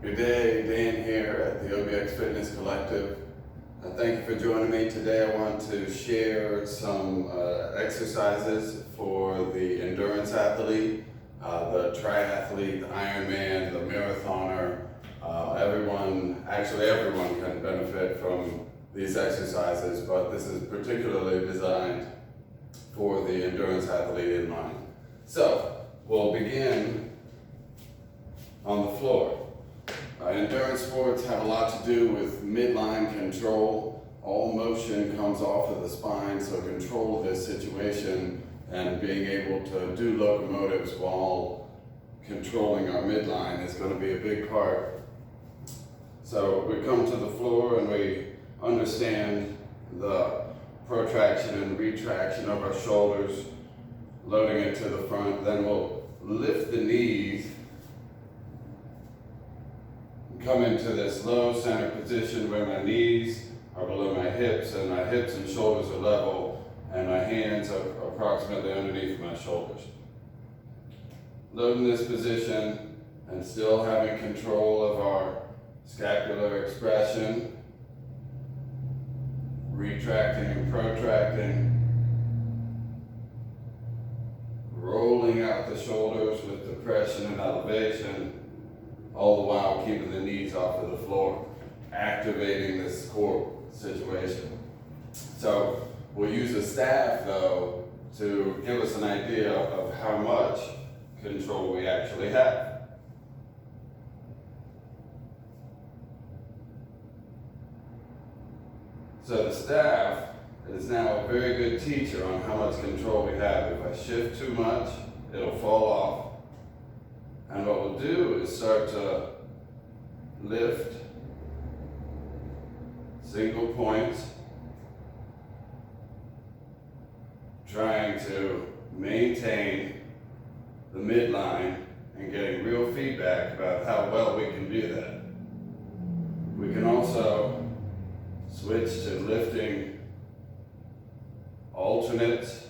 Good day, Dan here at the OBX Fitness Collective. Thank you for joining me today. I want to share some exercises for the endurance athlete, the triathlete, the Ironman, the marathoner. Everyone can benefit from these exercises, but this is particularly designed for the endurance athlete in mind. So, we'll begin on the floor. Endurance sports have a lot to do with midline control. All motion comes off of the spine, so control of this situation and being able to do locomotives while controlling our midline is going to be a big part. So we come to the floor and we understand the protraction and retraction of our shoulders, loading it to the front. Then we'll lift the knees, come into this low center position where my knees are below my hips and my hips and shoulders are level and my hands are approximately underneath my shoulders. Loading this position and still having control of our scapular expression, retracting and protracting, rolling out the shoulders with depression and elevation, all the while keeping the knees off of the floor, activating this core situation. So we'll use a staff though to give us an idea of how much control we actually have. So the staff is now a very good teacher on how much control we have. If I shift too much, it'll fall off. And what we'll do is start to lift single points, trying to maintain the midline and getting real feedback about how well we can do that. We can also switch to lifting alternates,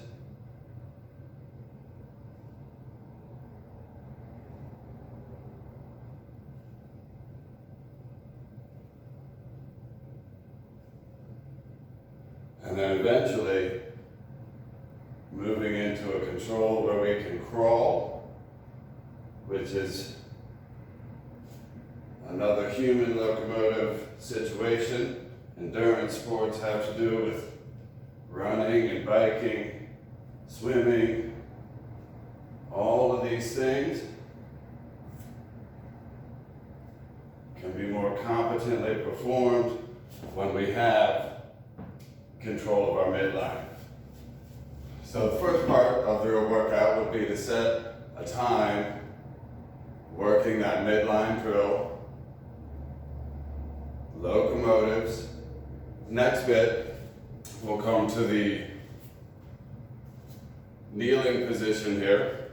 and then eventually moving into a control where we can crawl, which is another human locomotive situation. Endurance sports have to do with running and biking, swimming, all of these things can be more competently performed when we have control of our midline. So the first part of the real workout would be to set a time working that midline drill, locomotives. Next bit, we'll come to the kneeling position here.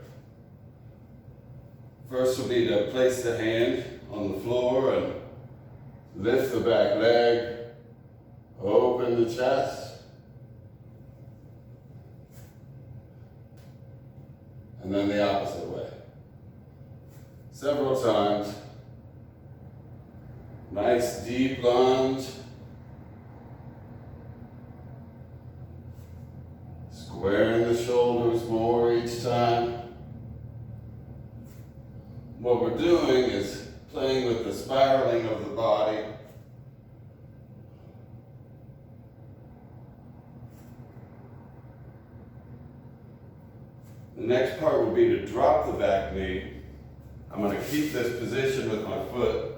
First will be to place the hand on the floor and lift the back leg, open the chest, and then the opposite way. Several times. Nice deep lunge. Squaring the shoulders more each time. What we're doing is playing with the spiraling of the body. The next part will be to drop the back knee. I'm going to keep this position with my foot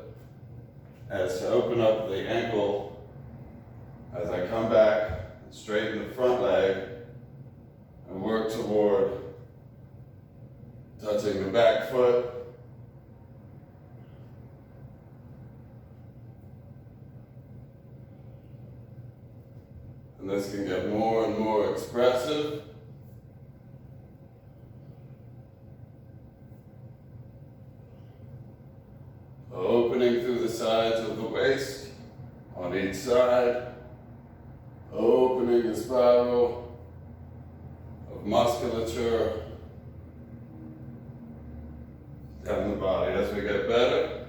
as to open up the ankle as I come back, straighten the front leg, and work toward touching the back foot. And this can get more and more expressive. Opening through the sides of the waist on each side, opening the spiral of musculature down the body. As we get better,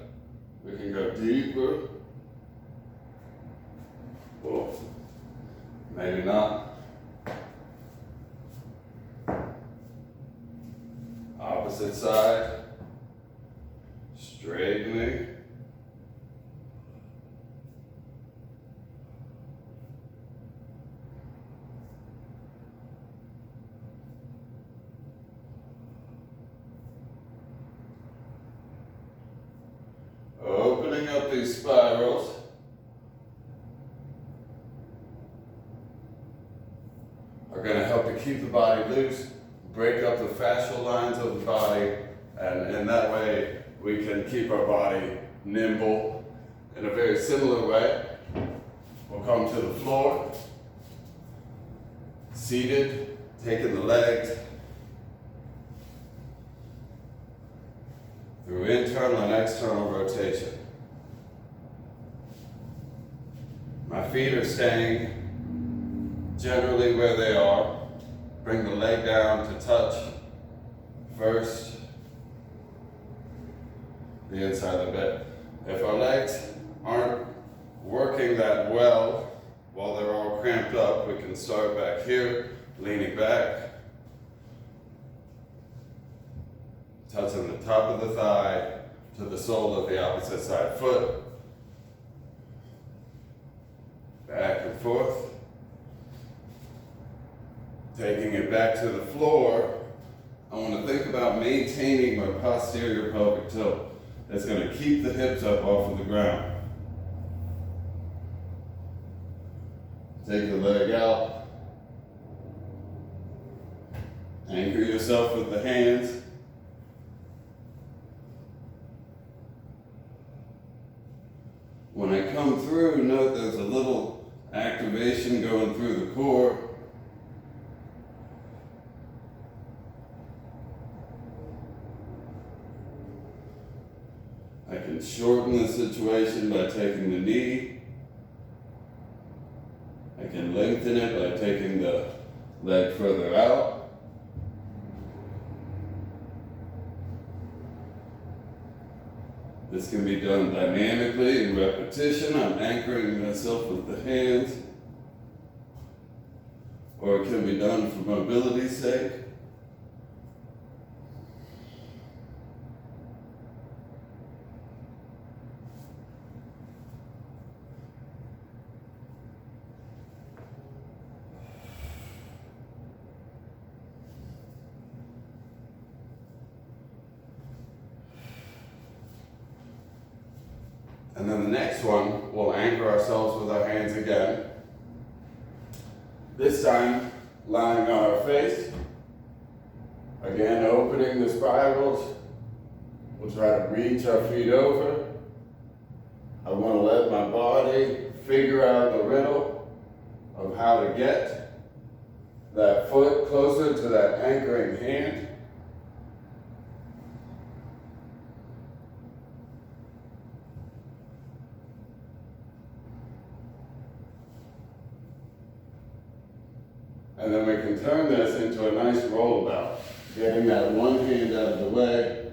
we can deeper. Or maybe not. Opposite side. Straightening. Opening up these spirals. Are going to help to keep the body loose, break up the fascial lines of the body, and in that way we can keep our body nimble. In a very similar way, we'll come to the floor, seated, taking the legs through internal and external rotation. My feet are staying generally where they are. Bring the leg down to touch first the inside of the bed. If our legs aren't working that well while they're all cramped up, we can start back here, leaning back, touching the top of the thigh to the sole of the opposite side foot. Back and forth. Taking it back to the floor, I want to think about maintaining my posterior pelvic tilt. It's going to keep the hips up off of the ground. Take the leg out. Anchor yourself with the hands. When I come through, note there's a little activation going through the core. I can shorten the situation by taking the knee. I can lengthen it by taking the leg further out. This can be done dynamically in repetition. I'm anchoring myself with the hands. Or it can be done for mobility's sake. And then the next one, we'll anchor ourselves with our hands again. This time, lying on our face. Again, opening the spirals. We'll try to reach our feet over. I want to let my body figure out the riddle of how to get that foot closer to that anchoring hand. And then we can turn this into a nice rollabout, getting that one hand out of the way.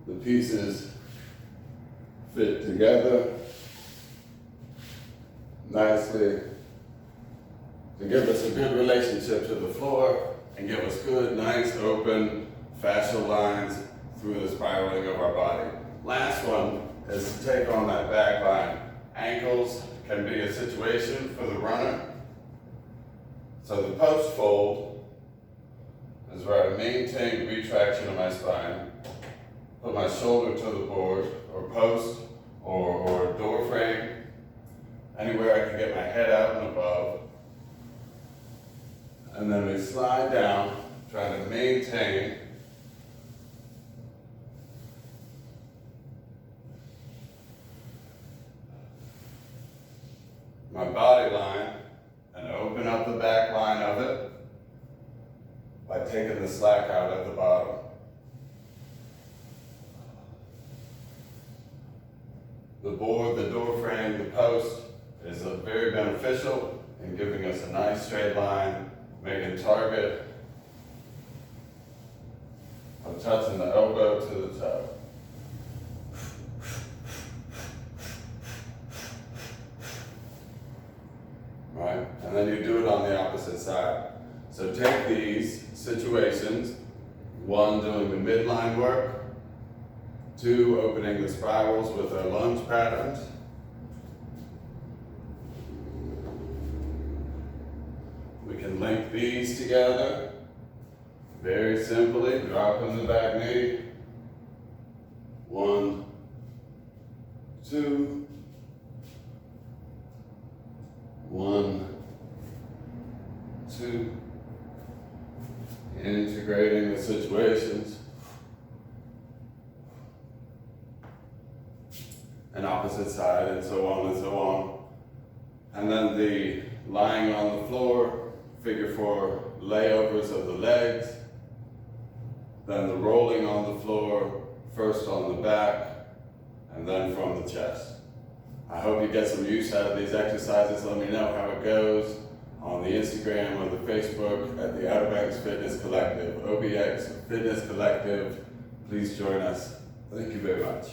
The pieces fit together nicely to give us a good relationship to the floor and give us good, nice, open fascial lines through the spiraling of our body. Last one is to take on that back line. Ankles can be a situation for the runner. So the post fold is where I maintain retraction of my spine, put my shoulder to the board or post or door frame, anywhere I can get my head out and above. And then we slide down, trying to maintain my body line and open up the back line of it by taking the slack out at the bottom. The board, the door frame, the post is is very beneficial in giving us a nice straight line, making target of touching the elbow to the toe. Right? And then you do it on the opposite side. So take these situations, one doing the midline work, two opening the spirals with our lunge patterns, we can link these together very simply, dropping the back knee, 1, 2, 1, 2, integrating the situations, and opposite side, and so on and so on. And then the lying on the floor, figure 4 layovers of the legs, then the rolling on the floor, first on the back, and then from the chest. I hope you get some use out of these exercises. Let me know how it goes on the Instagram or the Facebook at the Outer Banks Fitness Collective, OBX Fitness Collective. Please join us. Thank you very much.